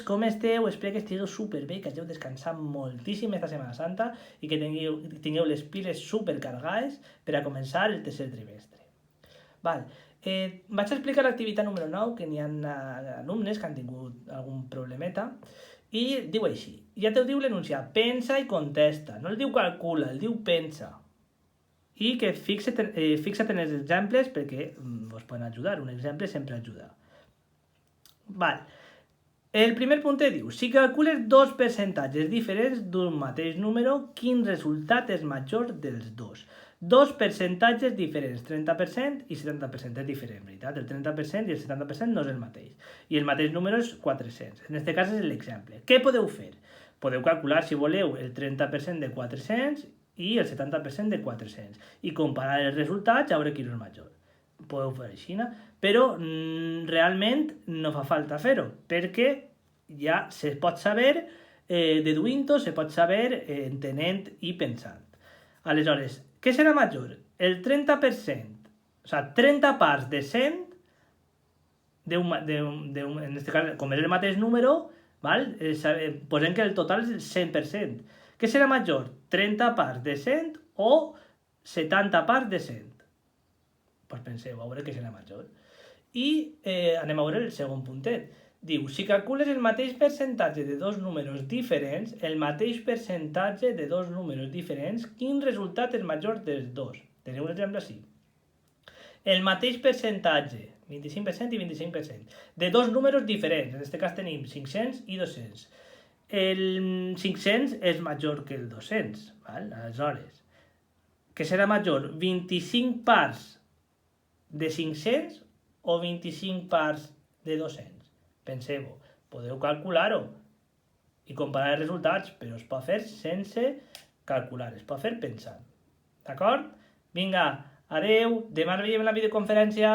com esteu? Espero que estigueu superbé, que hàgiu descansat moltíssim esta Setmana Santa i que tingueu les piles supercargades per a començar el tercer trimestre. Val. Vaig a explicar l'activitat número 9, que n'hi ha alumnes que han tingut algun problemeta, i diu així, ja te ho diu l'enunciat, pensa i contesta, no el diu calcula, el diu pensa. I que fixa't en els exemples perquè us poden ajudar, un exemple sempre ajuda. Val. El primer punt diu, si calcules dos percentatges diferents d'un mateix número, quin resultat és major dels dos? Dos percentatges diferents, 30% i 70% és diferent, veritat? El 30% i el 70% no és el mateix. I el mateix número és 400. En aquest cas és l'exemple. Què podeu fer? Podeu calcular, si voleu, el 30% de 400 i el 70% de 400. I comparar els resultats a veure quin és major. Podeu fer així, no? Però realment no fa falta fer-ho, perquè ja se pot saber deduint-ho, se pot saber entenent i pensant. Aleshores, què serà major? El 30%, o sigui, 30 parts de 100, en aquest cas, com és el mateix número, val? Posem que el total és el 100%. Què serà major? 30 parts de 100 o 70 parts de 100? Doncs penseu, a veure què serà major. I anem a veure el segon puntet. Diu, si calcules el mateix percentatge de dos números diferents, quin resultat és major dels dos? Teniu un exemple així. El mateix percentatge, 25% i 25%, de dos números diferents, en aquest cas tenim 500 i 200. El 500 és major que el 200, val? Aleshores, què serà major? 25 parts de 500 o 25 parts de 200? Penseu-ho, podeu calcular-ho i comparar els resultats, però es pot fer sense calcular, es pot fer pensant. D'acord? Vinga, adeu, demà ens veiem en la videoconferència.